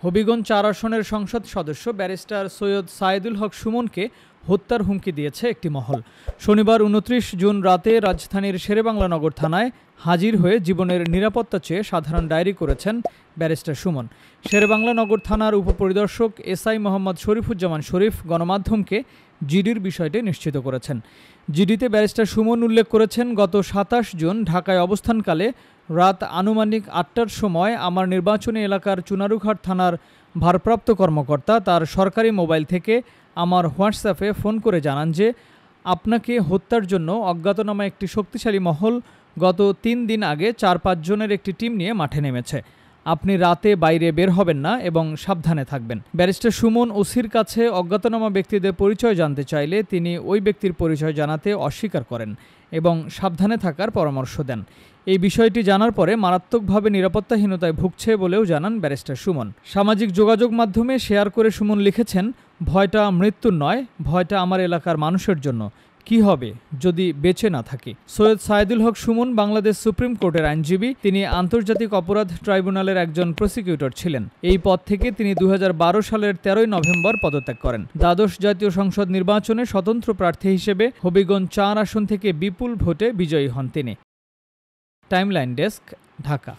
হবিগঞ্জ ৪ আসনের সংসদ সদস্য ব্যারিস্টার সৈয়দ সায়েদুল হক সুমনকে হত্যার হুমকি দিয়েছে একটি মহল। শনিবার ২৯ জুন রাতে রাজধানীর শেরেবাংলা নগর থানায় হাজির হয়ে জীবনের নিরাপত্তা চেয়ে সাধারণ ডায়েরি করেছেন ব্যারিস্টার সুমন। শেরেবাংলা নগর থানার উপপরিদর্শক এসআই মোহাম্মদ শরীফুজ্জামান শরীফ গণমাধ্যমকে জিডির বিষয়টি নিশ্চিত করেছেন। জিডিতে ব্যারিস্টার সুমন উল্লেখ করেছেন, গত ২৭ জুন ঢাকায় অবস্থানকালে রাত আনুমানিক ৮টার সময় আমার নির্বাচনী এলাকার চুনারুঘাট থানার ভারপ্রাপ্ত কর্মকর্তা তার সরকারি মোবাইল থেকে আমার হোয়াটসঅ্যাপে ফোন করে জানান যে আপনাকে হত্যার জন্য অজ্ঞাতনামা একটি শক্তিশালী মহল গত ৩ দিন আগে ৪-৫ জনের একটি টিম নিয়ে মাঠে নেমেছে। আপনি রাতে বাইরে বের হবেন না এবং সাবধানে থাকবেন। ব্যারিস্টার সুমন ওসির কাছে অজ্ঞাতনামা ব্যক্তিদের পরিচয় জানতে চাইলে তিনি ওই ব্যক্তির পরিচয় জানাতে অস্বীকার করেন এবং সাবধানে থাকার পরামর্শ দেন। এই বিষয়টি জানার পরে মারাত্মকভাবে নিরাপত্তাহীনতায় ভুগছে বলেও জানান ব্যারিস্টার সুমন। সামাজিক যোগাযোগ মাধ্যমে শেয়ার করে সুমন লিখেছেন, ভয়টা মৃত্যুর নয়, ভয়টা আমার এলাকার মানুষের জন্য। কি হবে যদি বেঁচে না থাকি? সৈয়দ সায়েদুল হক সুমন বাংলাদেশ সুপ্রিম কোর্টের আইনজীবী। তিনি আন্তর্জাতিক অপরাধ ট্রাইব্যুনালের একজন প্রসিকিউটর ছিলেন। এই পদ থেকে তিনি ২০১২ সালের ১৩ নভেম্বর পদত্যাগ করেন। দ্বাদশ জাতীয় সংসদ নির্বাচনে স্বতন্ত্র প্রার্থী হিসেবে হবিগঞ্জ ৪ আসন থেকে বিপুল ভোটে বিজয়ী হন তিনি। Timeline desk, Dhaka.